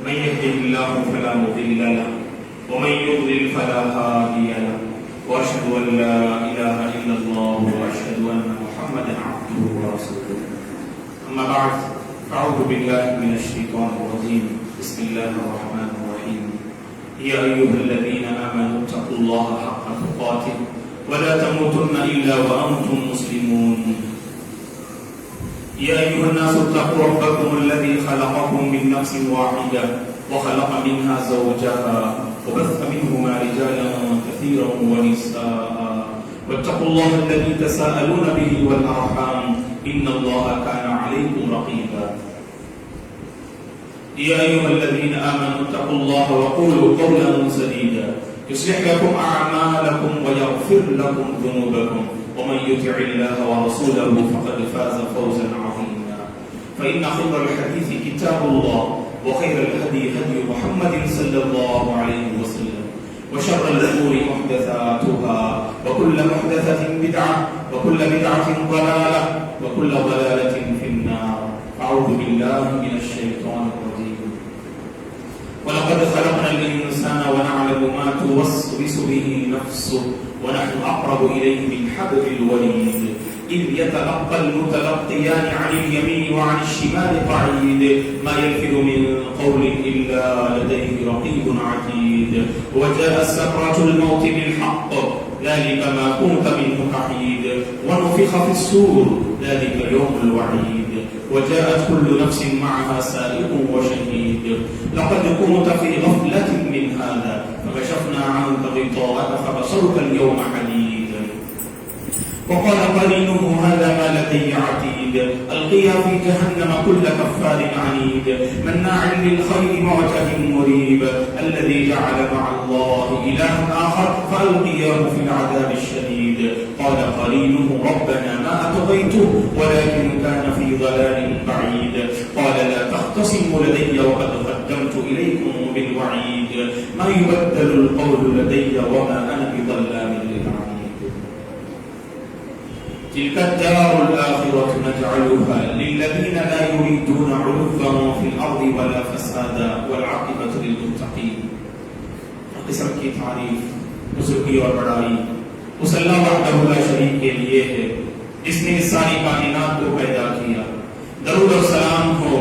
من يهده الله فلا مضل له ومن يضلل فلا هادي له واشهد ان لا اله الا الله واشهد ان محمدا عبده ورسوله. اما بعد اعوذ بالله من الشيطان الرجيم. بسم الله الرحمن الرحيم. يا ايها الذين امنوا اتقوا الله حق تقاته ولا تموتن الا وانتم مسلمون. يا أيها الناس اتقوا ربكم الذي خلقكم من نفس واحدة وخلق منها زوجها وبث منهما رجالا كثيرا ونساء واتقوا الله الذي تساءلون به والأرحام إن الله كان عليكم رقيبا. يا أيها الذين آمنوا اتقوا الله وقولوا قولا سديدا يصلح لكم أعمالكم ويغفر لكم ذنوبكم ومن يطع الله ورسوله فقد فاز فوزا عظيما. فإن خير الحديث كتاب الله وخير الهدي هدي محمد صلى الله عليه وسلم وشر الأمور محدثاتها وكل محدثة بدعة وكل بدعة ضلالة وكل ضلالة في النار. أعوذ بالله من الشيطان الرجيم. ولقد خلقنا الإنسان ونعلم ما توسوس به نفسه ونحن أقرب إليه من حبل الوريد إذ يتلقى المتلقيان عن اليمين وعن الشمال قعيد ما يلفظ من قول إلا لديه رقيب عتيد وجاء سكرة الموت بالحق ذلك ما كنت منه تحيد ونفخ في الصور ذلك يوم الوعيد وجاءت كل نفس معها سائق وشهيد لقد كنت في غفلة من هذا فكشفنا عنك غطاءك فبصرك اليوم حديد وقال قرينه هذا ما لدي عتيد ألقيا في جهنم كل كفار عنيد مناع للخير معتد مريب الذي جعل مع الله إلها آخر فألقياه في العذاب الشديد قال قرينه ربنا ما أطغيته ولكن كان في ضلال بعيد قال لا تختصموا لدي وقد قدمت إليكم بالوعيد ما يبدل القول لدي وما أنا بظلام للعبيد. تلك الدار الآخرة نجعلها للذين لا يريدون علوا في الأرض ولا فسادا والعاقبة للمتقين. قسم کی تعریف بزرگی اور بڑائی اس اللہ وحدہ لا شریک کے لیے ہے جس نے اس ساری کائنات کو پیدا کیا. درود و سلام ہو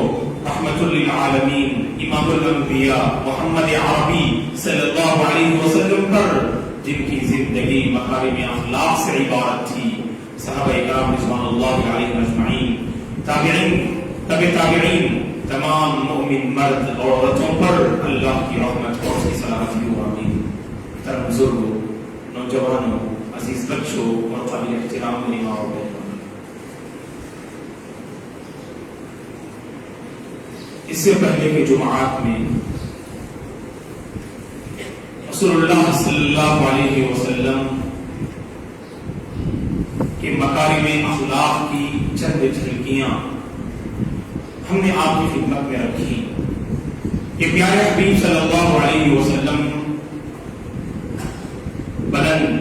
رحمت للعالمین امام الانبیاء محمد عربی صلی اللہ علیہ وسلم پر جن کی زندگی مکارم اخلاق سے عبارت تھی. صحابہ اکرام رضوان اللہ علیہم اجمعین، تابعین، تبع تابعین، تمام مومن مرد اور عورتوں پر اللہ کی رحمت اور اس کی سلامتی ہو آمین. محترم بزرگوں، نوجوانوں، عزیز بچوں اور قابل احترام علماء اور بہنوں، اس سے پہلے کے جمعات میں رسول اللہ صلی اللہ علیہ وسلم کہ مکارم اخلاق کی چند جھلکیاں ہم نے آپ کی خدمت میں رکھی کہ پیارے حبیب صلی اللہ علیہ وسلم بلند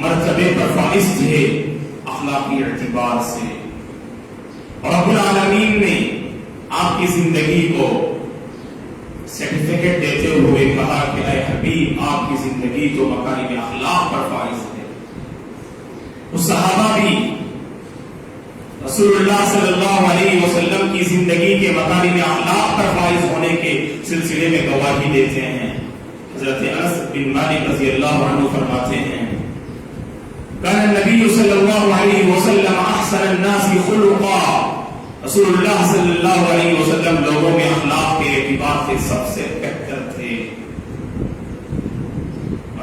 مرتبے پر فائز تھے اخلاقی اعتبار سے، اور رب العالمین نے آپ کی زندگی کو سرٹیفکیٹ دیتے ہوئے کہا کہ اے حبیب آپ کی زندگی تو مکارم اخلاق پر فائز ہے. صحابہ بھی رسول اللہ صلی اللہ علیہ وسلم کی زندگی کے مکارم اخلاق پر فائز ہونے کے سلسلے میں گواہی دیتے ہیں. حضرت انس بن مالک رضی اللہ عنہ فرماتے ہیں کان النبی صلی اللہ علیہ وسلم احسن الناس خلقا. رسول اللہ صلی اللہ علیہ وسلم لوگوں میں اخلاق کے اعتبار سے سب سے بہتر تھے.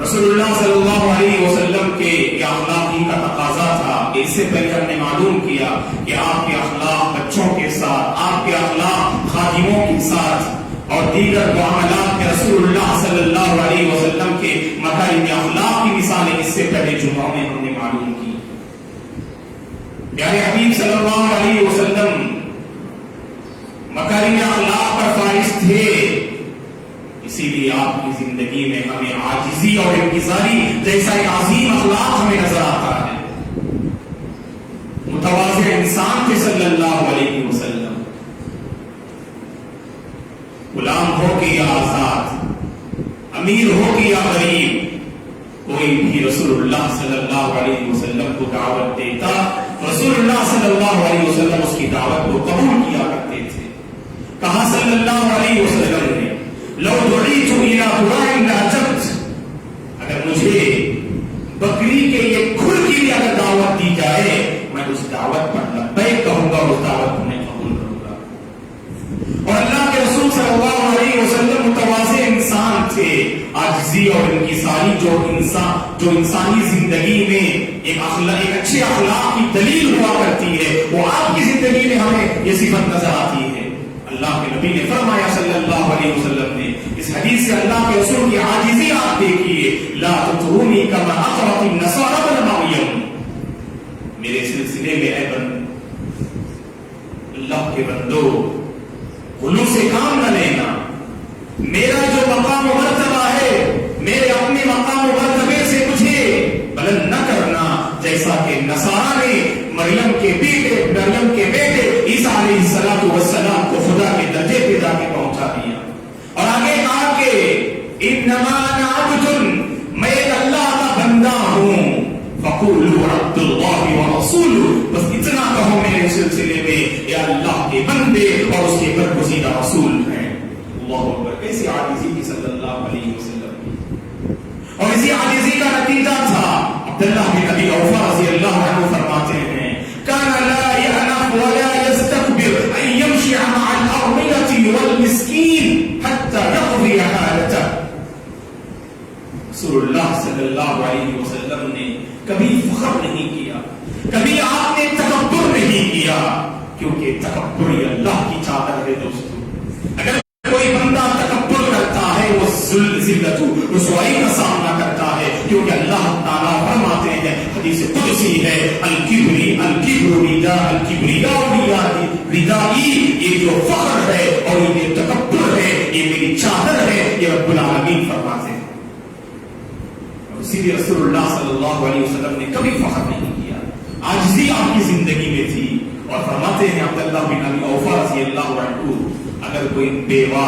رسول اللہ صلی اللہ علیہ وسلم کے اخلاقی کا تقاضا تھا کہ اس سے پہلے ہم نے معلوم کیا کہ آپ کے اخلاق بچوں کے ساتھ، آپ کے اخلاق خادموں کے ساتھ اور دیگر معاملات میں رسول اللہ صلی اللہ علیہ وسلم کے مکارم اخلاق کی مثالیں اس سے پہلے جمعوں میں ہم نے معلوم کی. پیارے حبیب صلی اللہ علیہ وسلم مکارم اخلاق پر فائز تھے، اسی لیے آپ کی زندگی میں ہمیں عاجزی اور انکساری جیسا ایک عظیم اخلاق ہمیں نظر آتا ہے. متواضع انسان تھے صلی اللہ علیہ وسلم. غلام ہو کہ یا آزاد، امیر ہو کہ یا غریب، کوئی بھی رسول اللہ صلی اللہ علیہ وسلم کو دعوت دیتا، رسول اللہ صلی اللہ علیہ وسلم اس کی دعوت کو قبول کیا کرتے تھے۔ کہا صلی اللہ علیہ وسلم نے لو دعیت الی دعاء لاجبت، اگر مجھے بکری کے یہ کھل کی بھی اگر دعوت دی جائے میں اس دعوت پر لبیک کہوں گا، اس دعوت کو میں قبول کروں گا۔ اور اللہ کے رسول صلی اللہ علیہ وسلم متواضع انسان تھے، عاجزی اور انکساری جو انسانی زندگی میں ایک اچھے اخلاق کی دلیل ہوا کرتی ہے، وہ آپ کی زندگی میں ہمیں یہ صفت نظر آتی ہے۔ اللہ کے نبی نے فرمایا صلی اللہ علیہ وسلم نے اس حدیث سے اللہ کے رسول کی عاجزی آپ دیکھیے، لا تطرونی کما اطرت النصارى ابن مریم، میرے سلسلے میں اے اللہ کے بندو غلو سے کام نہ لینا، میرا جو مقام و مرتبہ ہے میرے اپنے مقام و مرتبے سے مجھے بلند نہ کرنا، جیسا کہ نصارہ نے مریم کے بیٹے عیسیٰ علیہ السلام کو خدا کے درجے پہ جا کے پہنچا دیا۔ اور آگے کہا کہ انما انا عبد، میں ایک اللہ کا بندہ ہوں، فقولوا عبد اللہ ورسولہ، بس اتنا کہو میرے سلسلے میں یہ اللہ کے بندے اور اس کے برگزیدہ رسول ہیں۔ اللہ اکبر، کیسی عاجزی کی صلی اللہ علیہ وسلم، اور اسی عاجزی کا نتیجہ تھا عبداللہ بن ابی اوفا رضی اللہ عنہ فرماتے ہیں کان لا يأنف ولا يستكبر ان يمشي مع الأرملة والمسكين حتى يقضي حاجته۔ رسول اللہ صلی اللہ علیہ وسلم نے کبھی فخر نہیں کیا، کبھی آپ نے تکبر نہیں کیا، کیونکہ تکبر یہ اللہ کی چادر ہے دوستو۔ اگر کوئی بندہ تکبر کرتا ہے وہ ذلت رسوائی کا سامنا کرتا ہے، کیونکہ اللہ تعالیٰ فرماتے ہیں حدیث قدسی ہے ردائی، یہ جو فخر ہے اور یہ جو تکبر ہے یہ میری چادر ہے، یہ رب العالمین فرماتے ہیں۔ اسی لیے رسول اللہ صلی اللہ علیہ وسلم نے کبھی فخر نہیں کیا، عاجزی آپ کی زندگی میں تھی۔ اور فرماتے ہیں عبداللہ بن ابی اوفا رضی اللہ عنہ اگر کوئی بیوہ،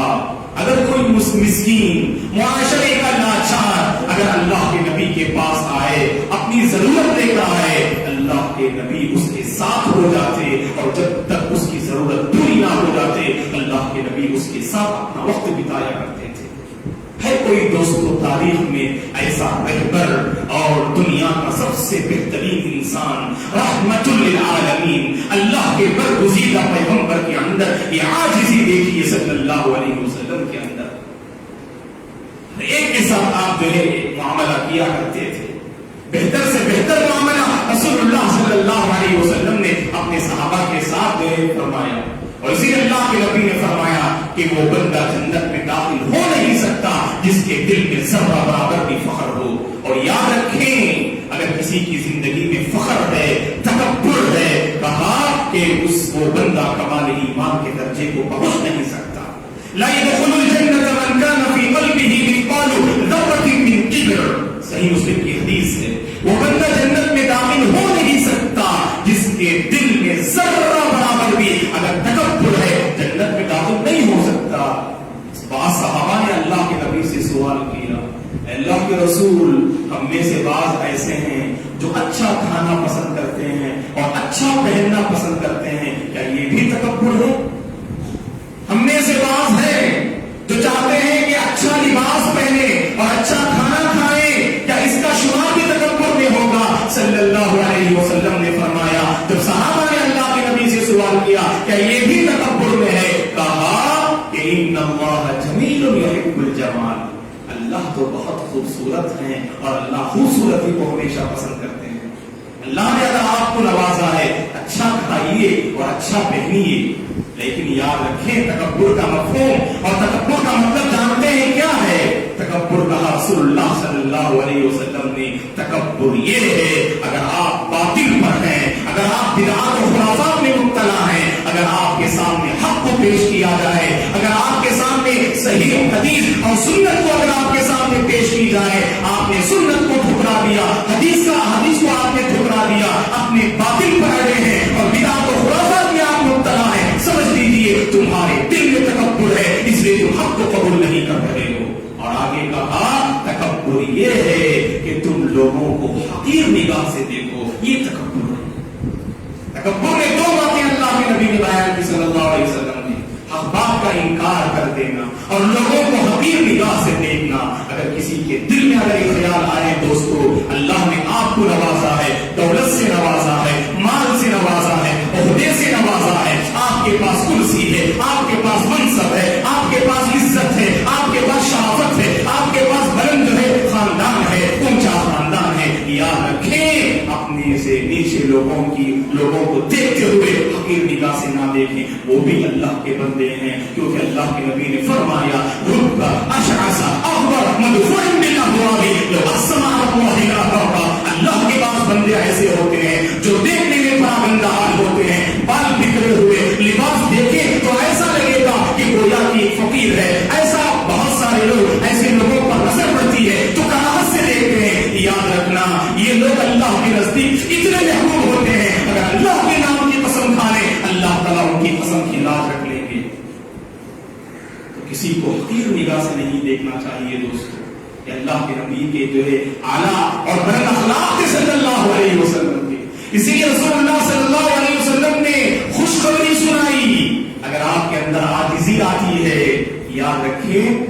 اگر کوئی مسکین، معاشرے کا لاچار اگر اللہ کے نبی کے پاس آئے اپنی ضرورت لے کر آئے، اللہ کے نبی اس کے ساتھ ہو جاتے، اور جب تک اس کی ضرورت پوری نہ ہو جاتے اللہ کے نبی اس کے ساتھ اپنا وقت بتایا کرتے تھے۔ ہے کوئی دوستو تاریخ میں ایسا رہبر اور دنیا کا سب سے بہترین انسان، رحمت للعالمین، اللہ کے برگزیدہ پیغمبر کے اندر یہ عاجزی دیکھیے صلی اللہ علیہ وسلم کے اندر۔ ایک کے ساتھ آپ جو ہے معاملہ کیا کرتے تھے، بہتر سے بہتر معاملہ رسول اللہ صلی اللہ علیہ وسلم نے اپنے صحابہ کے ساتھ جو ہے فرمایا۔ اور اسی اللہ کے نبی نے فرمایا کہ وہ بندہ جنت میں داخل ہو نہیں سکتا جس کے دل میں ذرہ برابر بھی فخر ہو۔ اور یاد رکھیں اگر کسی کی زندگی میں فخر ہے، تکبر ہے، کہا کہ وہ بندہ کمال ایمان کے درجے کو پہنچ نہیں سکتا۔ لا يدخل الجنة من كان في قلبه مثقال ذرة من كبر، صحیح مسلم کی حدیث ہے۔ وہ بندہ جنت میں داخل ہو نہیں سکتا جس کے دل میں ذرہ برابر بھی اگر تکبر ہے، جنت میں داخل نہیں ہو سکتا۔ بعض صحابہ نے اللہ کے نبی سے سوال کیا، اللہ کے رسول ہم میں سے بعض ایسے ہیں جو اچھا کھانا پسند کرتے ہیں اور اچھا پہننا پسند کرتے ہیں، کیا یہ بھی تکبر ہے؟ ہم میں سے بعض ہیں جو چاہتے ہیں کہ اچھا لباس پہنے اور اچھا کھانا کھائیں، کیا اس کا شمار بھی تکبر میں ہوگا؟ صلی اللہ علیہ وسلم نے فرمایا، جب صحابہ نے اللہ کے نبی سے سوال کیا کیا یہ بھی تکبر میں ہے، کہا کہ ان اللہ جمیل یحب الجمال، اللہ تو بہت خوبصورت ہیں اور اللہ خوبصورتی کو ہمیشہ پسند کرتے ہیں۔ اللہ نے اگر آپ کو نوازا ہے اچھا کھائیے اور اچھا پہنیے، لیکن یاد رکھیں تکبر کا مفہوم اور تکبر کا مطلب جانتے ہیں کیا ہے؟ تکبر کہا رسول اللہ صلی اللہ علیہ وسلم نے، تکبر یہ ہے اگر آپ باطل پر ہیں، اگر آپ بدعات و خرافات میں مبتلا ہیں، اگر آپ کے سامنے حق کو پیش کیا جائے، اگر آپ کے سامنے صحیح حدیث اور سنت کو اگر آپ کے سامنے پیش کی جائے، آپ نے سنت کو ٹھکرا دیا، حدیث کو آپ نے ٹھکرا دیا، اپنے باطل پر اڑے ہیں اور بدعات و خرافات میں آپ مبتلا ہیں، سمجھ لیجیے تمہارے دل میں تکبر ہے، اس لیے حق کو قبول نہیں کر رہے ہو. اور آگے کہا تکبر یہ ہے کہ تم لوگوں کو حقیر نگاہ سے دیکھو. یہ تکبر ہے. تکبر میں دو باتیں اللہ کے نبی نے بیان کی صلی اللہ علیہ وسلم نے. حق بات کا انکار کر دینا اور لوگوں کو حقیر نگاہ سے دیکھنا. اگر کسی کے دل میں اگر یہ خیال آئے دوستو اللہ نے آپ کو نوازا ہے, دولت سے نوازا ہے, مال سے نوازا ہے, عہدے سے نوازا ہے, آپ کے پاس کرسی ہے, آپ کے پاس منصب ہے, آپ کے پاس عزت ہے, آپ کے پاس شرافت ہے, آپ کے پاس بلند ہے خاندان ہے, اونچا خاندان ہے, یاد رکھیں اپنے سے نیچے لوگوں کو دیکھتے ہوئے حقیر نگاہ سے نہ دیکھیں. وہ بھی اللہ کے بندے ہیں, کیونکہ اللہ کے نبی نے فرمایا رب اشعث اغبر مدفوع بالابواب لو اقسم على الله لابرا. اللہ کے پاس بندے ایسے ہوتے ہیں جو دیکھنے میں بڑا گندا حال ہوتے ہیں, بال بکھرے ہوئے, لباس دیکھے تو ایسا لگے گا کہ گویا کہ فقیر ہے. ایسا بہت سارے لوگ ایسے لوگوں پر نظر پڑتی ہے تو کراہت سے دیکھتے ہیں. یاد رکھنا یہ لوگ اللہ کے نزدیک اتنے محبوب ہوتے ہیں, اگر اللہ کے نام کی قسم کھا لیں اللہ تعالیٰ ان کی قسم کی لاج رکھ لیں گے. تو کسی کو حقیر نگاہ سے نہیں دیکھنا چاہیے دوستو. کہ اللہ کے نبی کے جو ہے اعلیٰ اور بلند اخلاق کے صلی اللہ علیہ وسلم کے. اسی لیے رسول اللہ صلی اللہ علیہ وسلم نے خوشخبری سنائی. اگر آپ کے اندر عاجزی آتی ہے, یاد رکھیں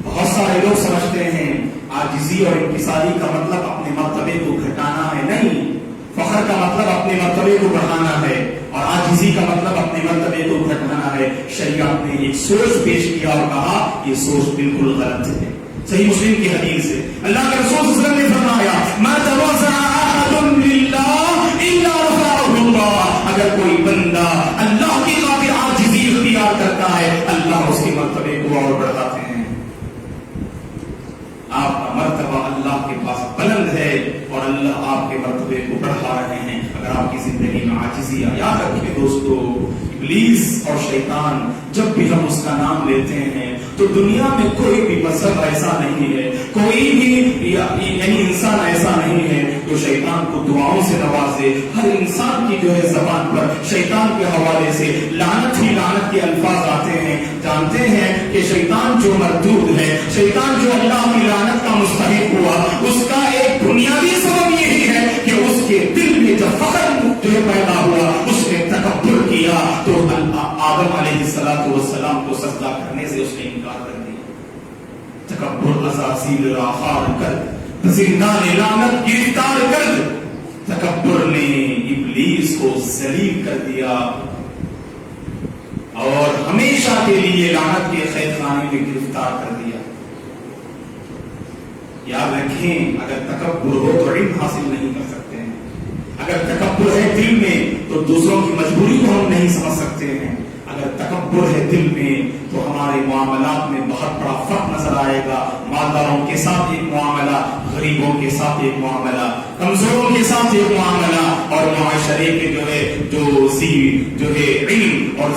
بہت سارے لوگ سمجھتے ہیں عاجزی اور انکساری کا مطلب اپنے مرتبے کو گھٹانا ہے. نہیں, فخر کا مطلب اپنے مرتبے کو بڑھانا ہے اور عاجزی کا مطلب اپنے مرتبے کو گھٹانا ہے. شریعت نے ایک سوچ پیش کیا اور کہا یہ سوچ بالکل غلط ہے. صحیح مسلم کی حدیث ہے, اللہ کے رسول صلی اللہ علیہ وسلم نے فرمایا ما تواضع احد للہ الا رفعه اللہ. اگر کوئی بندہ اللہ کی خاطر عاجزی اختیار کرتا ہے اللہ اس کے مرتبے کو اور بڑھاتے ہیں. آپ کا مرتبہ اللہ کے پاس بلند ہے اور اللہ آپ کے مرتبے کو بڑھا رہے ہیں اگر آپ کی زندگی میں عاجزی آ. یاد رکھیں دوستو ابلیس اور شیطان جب بھی ہم اس کا نام لیتے ہیں تو دنیا میں کوئی بھی مذہب ایسا نہیں ہے, کوئی بھی یعنی انسان ایسا نہیں ہے جو شیطان کو دعاؤں سے نوازے. ہر انسان کی جو ہے زبان پر شیطان کے حوالے سے لعنت ہی لعنت کے الفاظ آتے ہیں. جانتے ہیں کہ شیطان جو مردود ہے, شیطان جو اللہ کی لعنت کا مستحق ہوا, اس کا ایک بنیادی سبب یہی ہے کہ اس کے دل میں جب فخر جو پیدا ہوا اس نے تکبر کیا تو آدم علیہ السلام کو سجدہ کرنے سے اس نے انکار کر دیا. تکبر عزازیل را خار کر, زندان لعنت گرفتار کر. تکبر نے ابلیس کو ذلیل کر دیا اور ہمیشہ کے لیے لعنت کے قید خانے میں گرفتار کر دیا. یاد رکھیں اگر تکبر ہو تو علم حاصل نہیں کر سکتے ہیں. اگر تکبر ہے دل میں تو دوسروں کی مجبوری کو ہم نہیں سمجھ سکتے ہیں. اگر تکبر ہے دل میں تو ہمارے معاملات میں بہت بڑا فرق نظر آئے گا. مالداروں کے ساتھ ایک معاملہ, غریبوں کے ساتھ ایک معاملہ, کمزوروں کے ساتھ ایک معاملہ, اور معاشرے کے جو ہے علم اور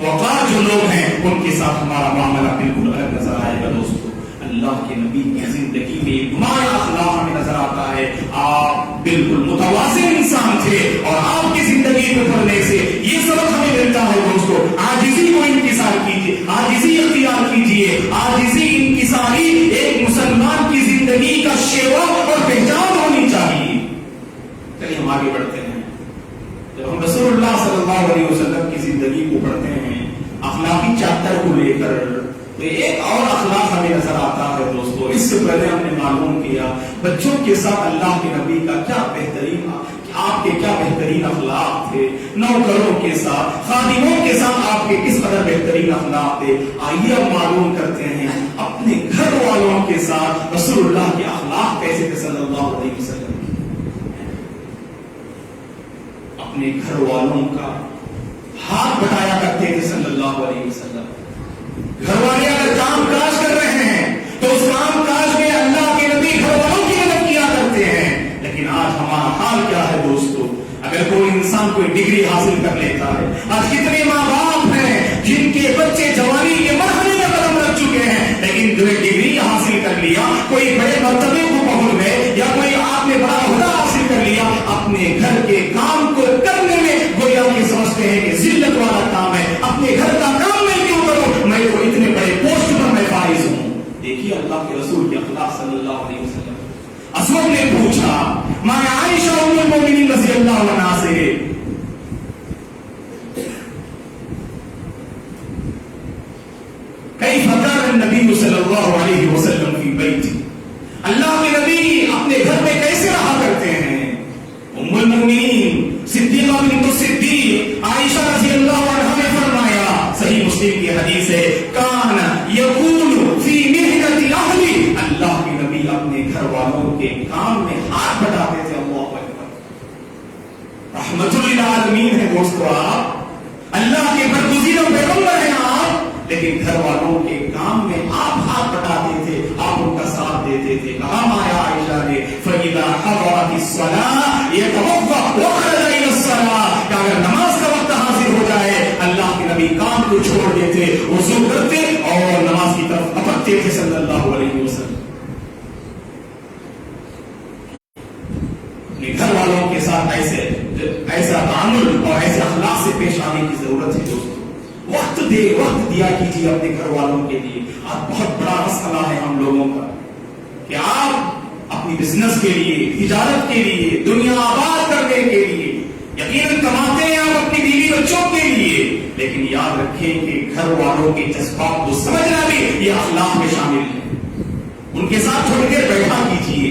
وقار جو لوگ ہیں ان کے ساتھ ہمارا معاملہ بالکل الگ نظر آئے گا. دوستو اللہ کے نبی کی زندگی میں ایک نمایاں اخلاق ہمیں نظر آتا ہے. آپ بالکل متوازن انسان تھے اور آپ کی زندگی کو پڑھنے سے یہ سبق ہمیں ملتا ہے دوستو عاجزی کو انکسار کیجیے, عاجزی اختیار کیجیے. عاجزی انکساری ایک مسلمان کی زندگی کا شیوا اور پہچان ہونی چاہیے. چلیے ہم آگے بڑھتے ہیں. جب ہم رسول اللہ صلی اللہ علیہ وسلم کی زندگی کو پڑھتے ہیں اخلاقی چیپٹر کو لے کر تو ایک اور اخلاق ہمیں نظر آتا ہے دوستو. اس سے پہلے ہم نے معلوم کیا بچوں کے ساتھ اللہ کے نبی کا کیا بہترین, آپ کے کیا بہترین اخلاق تھے. نوکروں کے ساتھ, خادموں کے ساتھ آپ کے کس قدر بہترین اخلاق تھے. آئیے اب معلوم کرتے ہیں اپنے گھر والوں کے ساتھ رسول اللہ کے اخلاق کیسے تھے صلی اللہ علیہ وسلم. اپنے گھر والوں کا ہاتھ بٹایا کرتے تھے صلی اللہ علیہ وسلم. گھر والے اگر کام کاج کر رہے ہیں تو اس کام کاج میں اللہ کے نبی گھر والوں کی مدد کیا کرتے ہیں. لیکن آج ہمارا حال کیا ہے دوستو. اگر کوئی انسان کوئی ڈگری حاصل کر لیتا ہے, آج کتنے ماں باپ ہیں جن کے بچے جوانی کے مرحلے میں قدم رکھ چکے ہیں لیکن جو ڈگری حاصل کر لیا, کوئی بڑے مرتبے کو پہنچ گئے یا کوئی آپ نے بڑا عہدہ حاصل کر لیا, اپنے گھر کے کام کو کرنے میں گویا کہ سمجھتے ہیں کہ ذلت والا کام ہے. اپنے گھر کا کام میں کیوں کروں, میں تو اتنے بڑے پوسٹ اللہ عنہ سے کیف کان النبی صلی اللہ علیہ وسلم فی بیتی، اللہ کے نبی اپنے گھر میں کیسے رہا کرتے ہیں. ام المؤمنین صدیقہ بنت الصدیق عائشہ رضی اللہ عنہا نے فرمایا، صحیح مسلم کی حدیث ہے، کان یقول فی محنت اہلی، اللہ کے نبی اپنے گھر والوں کے کام میں ہاتھ بٹاتے تھے. اللہ اکبر، رحمت للعالمین ہے دوستو، آپ اللہ کے برگزیدہ پیغمبر ہیں آپ، لیکن گھر والوں کے کام میں آپ ہاتھ بٹاتے تھے، آپ ان کا ساتھ دیتے تھے. کہا مایا عائشہ نے فَإِذَا حَضَرَتِ الصَّلَاةُ يَتَوَضَّأُ وَخَرَجَ إِلَى الصَّلَاةِ، کہ اگر نماز کا وقت حاضر ہو جائے اللہ کے نبی کام کو چھوڑ دیتے، وضو کرتے اور نماز کی طرف اپکتے تھے صلی اللہ علیہ وسلم. گھر والوں کے ساتھ ایسا تعامل اور ایسے اخلاق سے پیش آنے کی ضرورت ہے دوستو. وقت دیا کیجیے اپنے گھر والوں کے لیے. آج بہت بڑا مسئلہ ہے ہم لوگوں کا کہ آپ اپنی بزنس کے لیے، تجارت کے لیے، دنیا آباد کرنے کے لیے یقیناً کماتے ہیں آپ اپنی بیوی بچوں کے لیے، لیکن یاد رکھیں کہ گھر والوں کے جذبات کو سمجھنا بھی یہ اخلاق میں شامل ہے. ان کے ساتھ تھوڑی دیر بیٹھا کیجیے،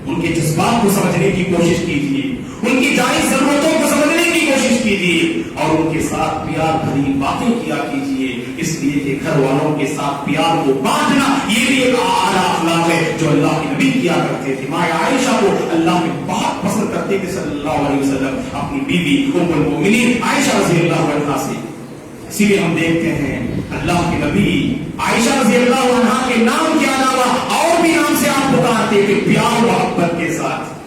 ان کے جذبات کو سمجھنے کی کوشش کیجیے، ان کی جائز ضرورتوں کو سمجھنے کی کوشش کیجیے اور ان کے ساتھ پیار بھری باتیں کیا کیجیے، اس لیے کہ گھر والوں کے ساتھ پیار کو بانٹنا یہ بھی ایک اعلیٰ اخلاق ہے جو اللہ کے نبی کیا کرتے تھے. ماں عائشہ کو اللہ میں بہت پسند کرتے تھے صلی اللہ علیہ وسلم اپنی بیوی ام المؤمنین عائشہ رضی اللہ عنہا سے. اسی لیے ہم دیکھتے ہیں اللہ کے نبی عائشہ رضی اللہ عنہا کے نام کے علاوہ اور بھی نام سے آپ پکارتے تھے پیار محبت کے ساتھ.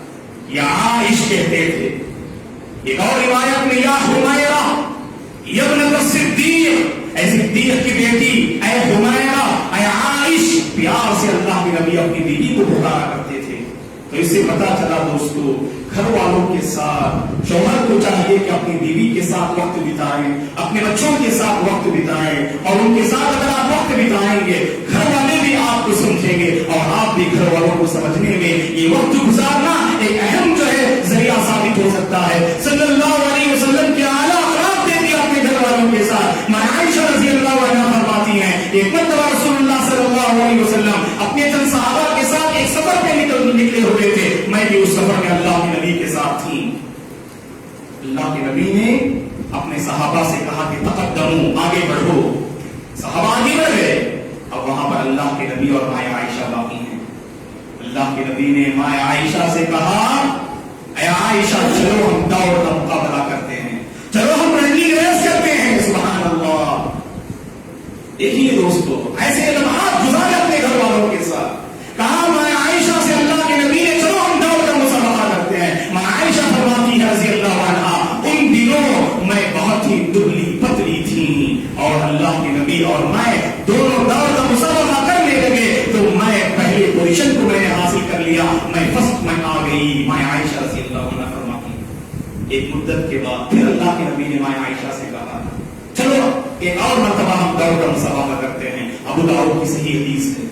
یا عائش کہتے تھے. ایک اور روایت میں یا حمیرہ یا ابنت الصدیق، اے صدیق کی بیٹی، اے حمیرہ، اے عائش، پیار سے اللہ کے نبی اپنی بیوی کو پکارا کرتے تھے. تو اس سے پتا چلا دوستو گھر والوں کے ساتھ شوہر کو چاہیے کہ اپنی بیوی کے ساتھ وقت بتائیں، اپنے بچوں کے ساتھ وقت بتائیں، اور ان کے ساتھ اگر آپ وقت بتائیں گے گھر والے بھی آپ کو سمجھیں گے اور آپ بھی گھر والوں کو سمجھنے میں یہ وقت گزارنا ایک اہم جو ہے ذریعہ ثابت ہو سکتا ہے. صلی اللہ علیہ وسلم کے اعلیٰ اخلاق دیکھیے اپنے گھر والوں کے ساتھ. ماں عائشہ رضی اللہ عنہا فرماتی ہیں ایک مرتبہ رسول اللہ صلی اللہ علیہ وسلم اپنے چند صحابہ کے ساتھ ایک سفر پہ نکلے ہوئے تھے. میں بھی اس سفر میں اللہ کے نبی کے ساتھ تھی. اللہ کے نبی نے اپنے صحابہ سے کہا کہ تقدموا، آگے بڑھو. صحابہ آگے بڑھ گئے. اب وہاں پر اللہ کے نبی اور ماں عائشہ باقی ہیں. اللہ کے نبی نے ماں عائشہ سے کہا اے عائشہ چلو ہم دوڑ کا مقابلہ کرتے ہیں، چلو ہم رنگی ریس کرتے ہیں. سبحان اللہ. دیکھیے دوستو ایسے لمحات گزارے اپنے گھر والوں کے ساتھ. کہا ماں عائشہ سے اللہ کے نبی نے چلو ہم دوڑ کا مسابقہ کرتے ہیں. ماں عائشہ فرماتی ہے رضی اللہ عنہا ان دنوں میں بہت ہی دبلی پتلی تھی اور اللہ کے نبی اور میں دونوں دوڑ کا مسابقہ کرنے لگے تو میں پہلے پوزیشن کو میں نے حاصل کر لیا، میں فرسٹ میں آ گئی. ماں عائشہ رضی اللہ عنہا فرماتی ایک مدت کے بعد پھر اللہ کے نبی نے ماں عائشہ سے کہا چلو ایک اور مرتبہ ہم دوڑ کا مسابقہ کرتے ہیں. ابو داؤد کی صحیح حدیث ہے.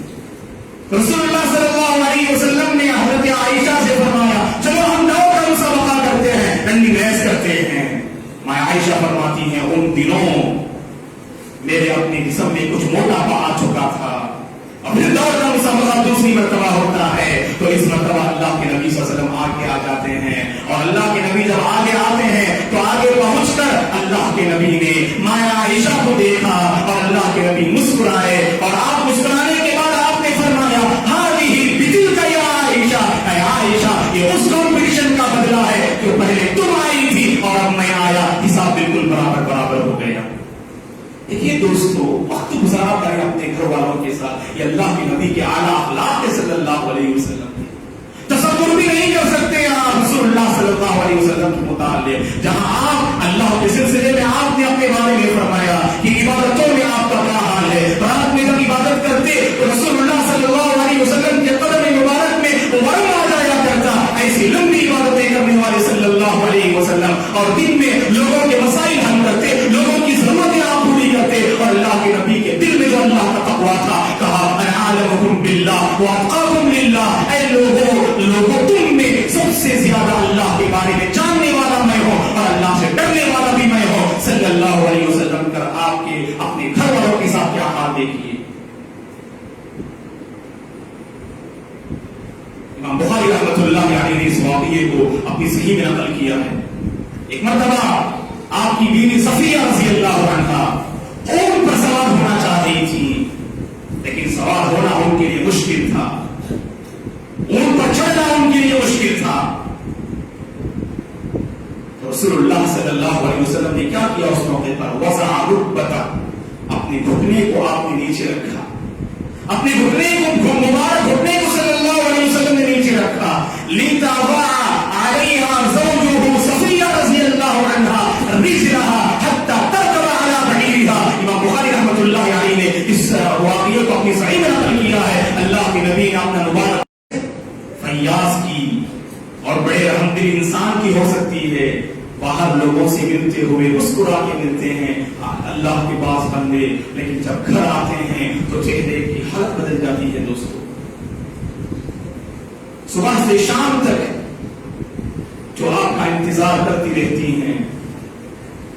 رسول اللہ صلی اللہ علیہ وسلم نے حضرت عائشہ سے فرمایا چلو ہم دوڑ کا مسابقہ کرتے ہیں، رننگ ریس کرتے ہیں. ماں عائشہ فرماتی ہیں ان دنوں میرے اپنے جسم میں کچھ موٹاپا آ چکا تھا. اب پھر دوڑ کا مسابقہ دوسری مرتبہ ہوتا ہے تو اس مرتبہ اللہ کے نبی صلی اللہ علیہ وسلم آگے آ جاتے ہیں اور اللہ کے نبی جب آگے آتے ہیں تو آگے پہنچ کر اللہ کے نبی نے ماں عائشہ کو دیکھا اور اللہ کے نبی مسکرائے اور آپ مسکرانے کے بعد آپ نے فرمایا ہذہ بتلک یا عائشہ، اے عائشہ یہ اس کمپٹیشن کا بدلہ ہے جو پہلے تم آئی تھی اور اب میں آیا، حساب بالکل برابر ہو گیا. دیکھیے دوستو وقت گزارا کریں اپنے گھر والوں کے ساتھ. یہ اللہ کے نبی کے اعلیٰ اخلاق کے صلی اللہ علیہ وسلم. تصور بھی نہیں کر سکتے آپ رسول اللہ صلی اللہ علیہ وسلم کے متعلق جہاں آپ اللہ کے سلسلے میں آپ نے اپنے بارے میں فرمایا کہ عبادتوں میں آپ کا کیا حال ہے. رات میں جب عبادت کرتے تو رسول اللہ صلی اللہ علیہ وسلم کے قدم مبارک میں ورم آ جایا کرتا. ایسی لمبی عبادتیں کرنے والے صلی اللہ علیہ وسلم اور دن میں لوگوں کے مسائل حل کرتے، لوگوں کی ضرورتیں آپ پوری کرتے اور اللہ کے نبی کے دل میں جو اللہ کا تقویٰ تھا کہا انا اعلمکم باللہ واتقاکم للہ، اے لوگوں تم میں سب سے زیادہ اللہ کے بارے میں جاننے والا کے اپنے گھر والوں کے ساتھ کیا حال دیکھیے. امام بخاری رحمۃ اللہ علیہ نے اس واقعے کو اپنی صحیح میں نقل کیا ہے. ایک مرتبہ آپ کی بیوی صفیہ رضی اللہ عنہا اونٹ پر سوار ہونا چاہ رہی تھی، لیکن سوار ہونا ان کے لیے مشکل تھا، اونٹ پر چڑھنا ان کے لیے مشکل تھا. تو رسول اللہ صلی اللہ علیہ وسلم نے کیا کیا اس موقع پر؟ وضع رکبتہ، اپنے گھٹنے کو آپ نے نیچے رکھا، اپنے گھٹنے کو مبارک گھٹنے کو صلی اللہ علیہ وسلم نے نیچے رکھا. لِتَضَعَ عَلَيْهَا زَوْجُهُ صفیہ رضی اللہ عنہا رِجْلَهَا حَتَّى تَرْكَبَ عَلَى بَعِيرِهَا. امام بخاری رحمۃ اللہ علیہ نے اس واقعے کو اپنی صحیح میں نقل کیا ہے. اللہ کے نبی نے اپنا مبارک فیاض کی اور بڑے رحم دل انسان کی ہو سکتی ہے، باہر لوگوں سے ملتے ہوئے مسکرا کے ملتے ہیں اللہ کے پاس بندے، لیکن جب گھر آتے ہیں تو چہرے کی حالت بدل جاتی ہے. دوستو صبح سے شام تک جو آپ کا انتظار کرتی رہتی ہیں،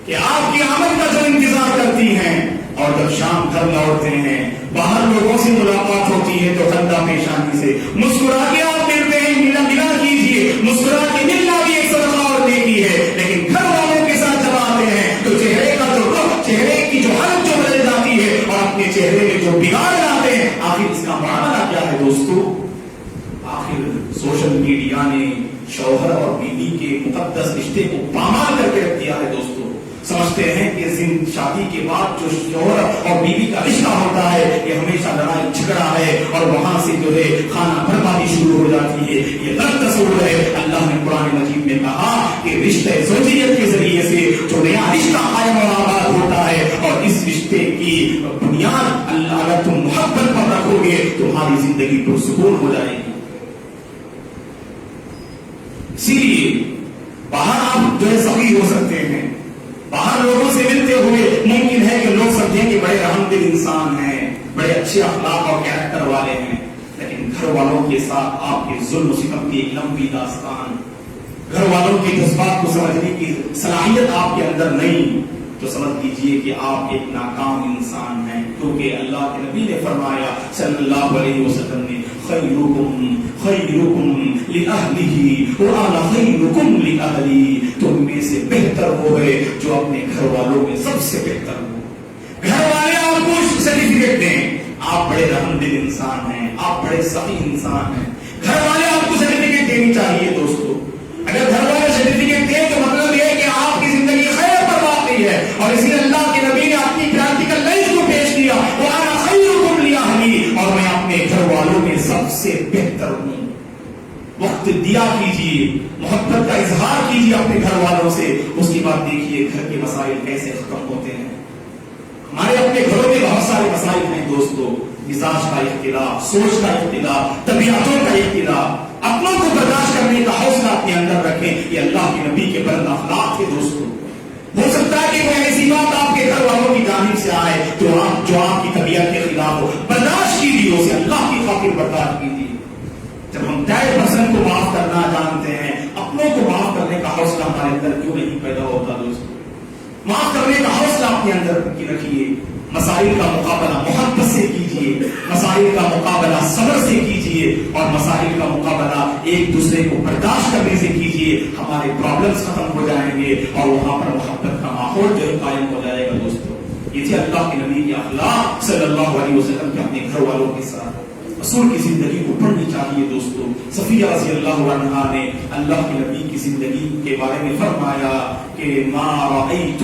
کہ آپ کی آمد کا جو انتظار کرتی ہیں، اور جب شام گھر لوٹتے ہیں باہر لوگوں سے ملاقات ہوتی ہے تو خندہ پیشانی سے مسکرا کے آپ ملتے ہیں. ملا کیجیے، مسکرا کے ملنا بھی ایک صدقہ اور نیکی ہے. لیکن گھر والوں کے ساتھ جب آتے ہیں تو چہرے کا جو رخ، چہرے کی جو حالت جو بدل جاتی ہے اور اپنے چہرے میں جو بگاڑ لاتے ہیں. آخر اس کا معاملہ کیا ہے دوستو؟ آخر سوشل میڈیا نے شوہر اور بیوی کے مقدس رشتے کو پامال کر کے رکھ دیا ہے. دوستو سمجھتے ہیں کہ شادی کے بعد جو شوہر اور بیوی کا رشتہ ہوتا ہے یہ ہمیشہ لڑائی جھگڑا ہے اور وہاں سے جو ہے کھانا بربادی شروع ہو جاتی ہے. یہ غلط تصور ہے. اللہ نے قرآن مجید میں کہا کہ رشتے زوجیت کے ذریعے سے جو نیا رشتہ قائم اور آباد ہوتا ہے، اور اس رشتے کی بنیاد اللہ، اگر تم محبت پر رکھو گے تمہاری زندگی پرسکون ہو جائے گی. اسی لیے باہر آپ جو ہے سخی ہو سکتے ہیں، باہر لوگوں سے ملتے ہوئے ممکن ہے کہ لوگ سمجھیں کہ بڑے رحم دل انسان ہیں، بڑے اچھے اخلاق اور کیریکٹر والے ہیں، لیکن گھر والوں کے ساتھ آپ کے ظلم و ستم کی ایک لمبی داستان، گھر والوں کے جذبات کو سمجھنے کی صلاحیت آپ کے اندر نہیں، تو سمجھ لیجیے کہ آپ ایک ناکام انسان ہیں. کیونکہ اللہ کے نبی نے فرمایا صلی اللہ علیہ وسلم نے خیرکم لأہلہ وأنا خیرکم لأہلی. تم میں سے بہتر وہ ہے جو اپنے گھر والوں میں سب سے بہتر ہو. گھر والے آپ کو سرٹیفکیٹ دیں آپ بڑے رحم دل انسان ہیں، آپ بڑے سخی انسان ہیں، گھر والے آپ کو سرٹیفکیٹ دینی چاہیے. دوستو اگر گھر والے سرٹیفکیٹ دیں تو مطلب یہ ہے کہ آپ کی زندگی خیر پر واقعی ہے. اور اسی لیے اللہ کے نبی نے اپنی پریکٹیکل لائف کو پیش کیا، وأنا خیرکم لأہلی، اور میں اپنے گھر والوں میں سب سے بہتر ہوں. وقت دیا کیجیے، محبت کا اظہار کیجیے اپنے گھر والوں سے. اس کے بعد دیکھیے گھر کے مسائل کیسے ختم ہوتے ہیں. ہمارے اپنے گھروں میں بہت سارے مسائل ہیں دوستو، مزاج کا اختلاف، سوچ کا اختلاف، طبیعتوں کا اختلاف. اپنوں کو برداشت کرنے کا حوصلہ اپنے اندر رکھیں. یہ اللہ کے نبی کے بلند اخلاق تھے. دوستو ہو سکتا ہے کہ کوئی ایسی بات آپ کے گھر والوں کی جانب سے آئے جو آپ کی طبیعت کے خلاف ہو، برداشت کیجیے اسے، اللہ کی خاطر برداشت کیجیے. جب ہم 10% کو معاف کرنا جانتے ہیں، اپنوں کو معاف کرنے کا حوصلہ ہمارے اندر کیوں نہیں پیدا ہوتا؟ دوستو معاف کرنے کا حوصلہ اپنے اندر رکھیے. مسائل کا مقابلہ محبت سے کیجیے، مسائل کا مقابلہ صبر سے کیجیے، اور مسائل کا مقابلہ ایک دوسرے کو برداشت کرنے سے کیجیے. ہمارے پرابلمز ختم ہو جائیں گے اور وہاں پر محبت کا ماحول جو ہے قائم ہو جائے گا. دوستو یہ تھے اللہ کے نبی کے اخلاق صلی اللہ علیہ وسلم کے اپنے گھر والوں کے ساتھ. رسول کی زندگی کو پڑھنی چاہیے. دوستو صفیہ رضی اللہ عنہا نے اللہ کے نبی کی زندگی کے بارے میں فرمایا کہ ما رأیت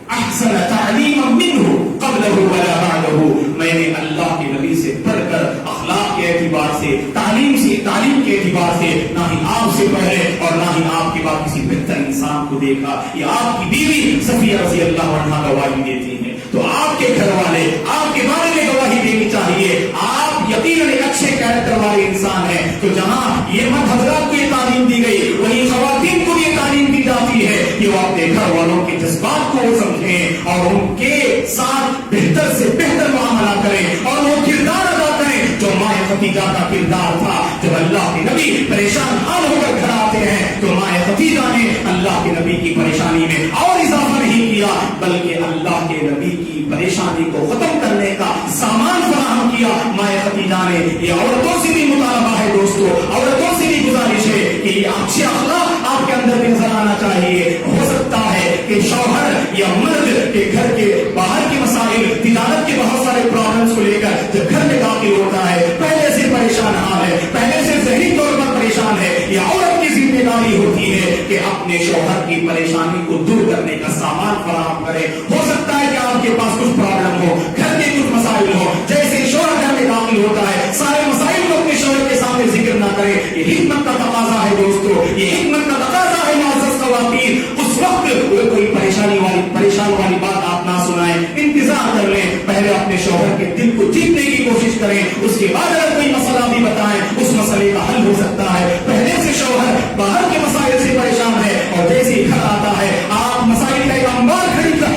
احسن تعلیما منہ قبلہ ولا بعدہ. میں نے اللہ کے نبی سے بڑھ کر اخلاق کے اعتبار سے، تعلیم کے اعتبار سے نہ ہی آپ سے پہلے اور نہ ہی آپ کے بعد کسی بہتر انسان کو دیکھا. یہ آپ کی بیوی صفیہ رضی اللہ عنہا گواہی دیتی ہیں. تو آپ کے گھر والے آپ کے بارے میں گواہی دینی چاہیے. آپ یقیناً ایک اچھے کیریکٹر والے انسان ہیں. تو جہاں یہ مرد حضرات کو یہ تعلیم دی گئی، وہی خواتین کو یہ تعلیم دی جاتی ہے کہ وہ اپنے گھر والوں کے جذبات کو سمجھیں اور ان کے ساتھ بہتر سے بہتر معاملہ کریں اور وہ کردار ادا کریں جو ماں ختیجہ کا کردار تھا. جب اللہ کے نبی پریشان حال ہو کر گھر آتے ہیں تو ماں ختیجہ نے اللہ کے نبی کی پریشانی میں اور اضافہ نہیں کیا بلکہ اللہ کے نبی کی پریشانی کو ختم کرنے کا سامان فراہم کیا مائیں خدیجہ نے. یہ عورتوں سے بھی مطالبہ ہے دوستو, عورتوں سے بھی گزارش ہے کہ یہ اچھے اخلاق آپ کے اندر بھی نظر آنا چاہیے. ہو سکتا ہے کہ شوہر یا مرد کے گھر کے باہر کے مسائل, تجارت کے بہت سارے پرابلمس کو لے کر جب گھر میں داخل ہوتا ہے پہلے سے پریشان ہے, پہلے سے ذہنی طور پر پریشان ہے. یہ عورت کی ذمہ داری ہوتی ہے کہ اپنے شوہر کی پریشانی کو دور کرنے کا سامان فراہم کرے. ہو سکتا ہے کہ آپ کے پاس کچھ پرابلم ہو, گھر کے کچھ مسائل ہو, جیسے شوہر گھر میں داخل ہوتا ہے سارے مسائل کو اپنے شوہر کے سامنے ذکر نہ کرے. یہ حکمت کا تقاضا ہے دوستو, یہ حکمت کا تقاضا ہے معزز خواتین. اس وقت کوئی پریشان والی بات آپ نہ سنائیں, انتظار کر لیں, پہلے اپنے شوہر کے دل کو جیتنے کی کوشش کریں, اس کے بعد اگر کوئی مسئلہ بھی بتائیں اس مسئلے کا حل ہو سکتا ہے. پہلے سے شوہر باہر کے مسائل سے پریشان ہے اور جیسے ہی گھر آتا ہے آپ مسائل کا ایک انبار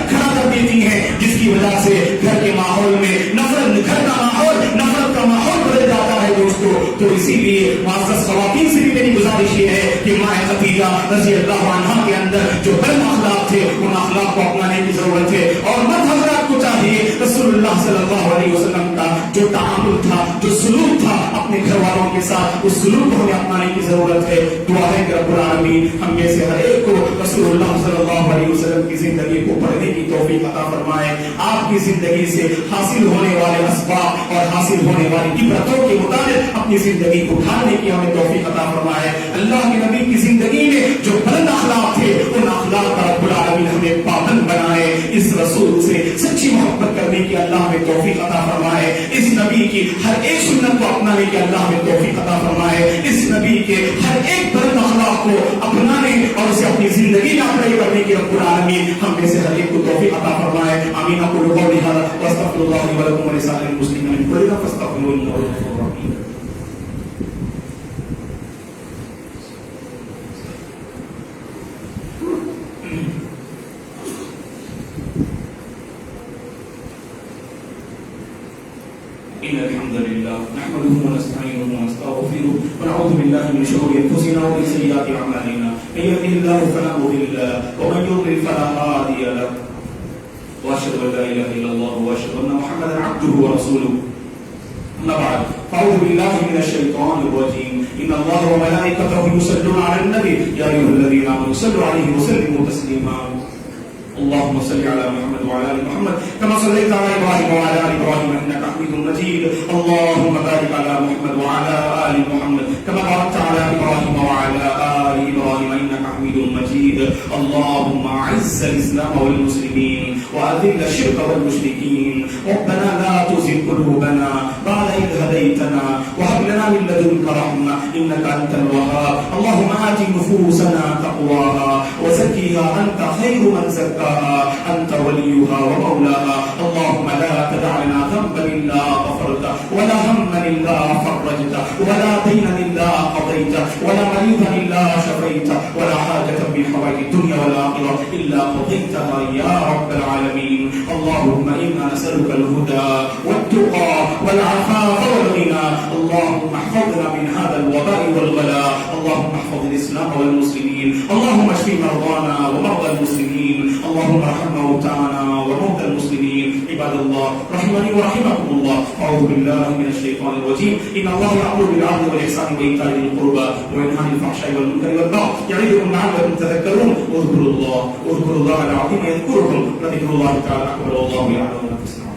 کھڑا کر دیتی ہیں, جس کی وجہ سے گھر کے ماحول میں گھر کا ماحول نفرت کا ماحول بدل جاتا ہے دوستو. تو اسی لیے معزز خواتین سے بھی میری گزارش یہ ہے کہ مائیں خدیجہ رضی اللہ عنہا کے اندر جو بلند اخلاق تھے ان اخلاق کو اپنانے کی ضرورت ہے. اور مرد حضرات کو چاہیے رسول اللہ صلی اللہ علیہ وسلم کا جو تعامل تھا, جو سلوک تھا اپنے گھر والوں کے ساتھ, اس سلوک کو ہمیں اپنانے کی ضرورت ہے. دعا ہے کہ رب العالمین ہم میں سے ہر ایک کو رسول اللہ صلی اللہ علیہ وسلم کی زندگی کو پڑھنے کی توفیق عطا فرمائے. آپ کی زندگی سے حاصل ہونے والے اسباب اور حاصل ہونے والی عبرتوں کے مطابق اپنی زندگی کو ڈھالنے کی ہمیں توفیق عطا فرمائے. اللہ کے نبی کی زندگی میں جو بلند اخلاق تھے ان اخلاق کا رب العالمین ہمیں پابند بنائے. اس رسول سے سچی محبت کرنے کی اللہ ہمیں توفیق عطا فرمائے. اس نبی کی ہر ایک سنت کو اپنانے کی اللہ ہمیں توفیق عطا فرمائے. اس نبی کے ہر ایک بلند اخلاق کو اپنانے اور اسے اپنی زندگی میں اپلائی کرنے کی رب العالمین ہم میں سے ہر ایک کو توفیق عطا فرمائے. آمین. اقول قولی ھذا واستغفر الله لي ولكم ولسائر المسلمين من كل ذنب فاستغفروه انه هو الغفور الرحيم. إن الحمد لله نحمده ونستعينه ونستغفره ونعوذ بالله من شرور أنفسنا ومن سيئات أعمالنا من يهده الله فلا مضل له ومن يضلل فلا هادي له وأشهد أن لا إله إلا الله وأشهد أن محمدا عبده ورسوله. أما بعد فأعوذ بالله من الشيطان الرجيم. إن الله وملائكته يصلون على النبي يا أيها الذين آمنوا صلوا عليه وسلموا تسليما. اللهم صل على محمد وعلى ال محمد كما صليت على ابراهيم وعلى ال ابراهيم انك حميد مجيد. اللهم بارك على محمد وعلى ال محمد كما باركت على ابراهيم وعلى ال ابراهيم انك حميد مجيد. اللهم اعز الاسلام والمسلمين واذل الشرك والمشركين. ربنا لا تزغ قلوبنا بعد إذ هديتنا وهب لنا من لدنك رحمة إنك أنت الوهاب. اللهم آت نفوسنا تقواها وزكها أنت خير من زكاها أنت وليها ومولاها. اللهم لا تدع لنا ذنبا إلا غفرته ولا هما إلا فرجته ولا دينا إلا قضيته ولا مريضا إلا شفيته ولا حاجة من حوائج الدنيا والآخرة إلا قضيتها يا رب العالمين. اللهم إنا نسألك الهدى والتقى والعفاف والغنى. اللهم احفظنا من هذا الوباء والغلاء. اللهم احفظ الإسلام والمسلمين. اللهم اشف مرضانا ومرضى المسلمين. اللهم ارحم موتانا وموتى المسلمين. عباد الله رحمني ورحمكم الله. أعوذ بالله من الشيطان الرجيم. إن الله يأمر بالعدل والإحسان وإيتاء ذي القربى وينهى عن الفحشاء والمنكر والبغي يعظكم لعلكم تذكرون. اذكروا الله العظيم يذكركم ولذكر الله تعالى أكبر والله يعلم ما تصنعون.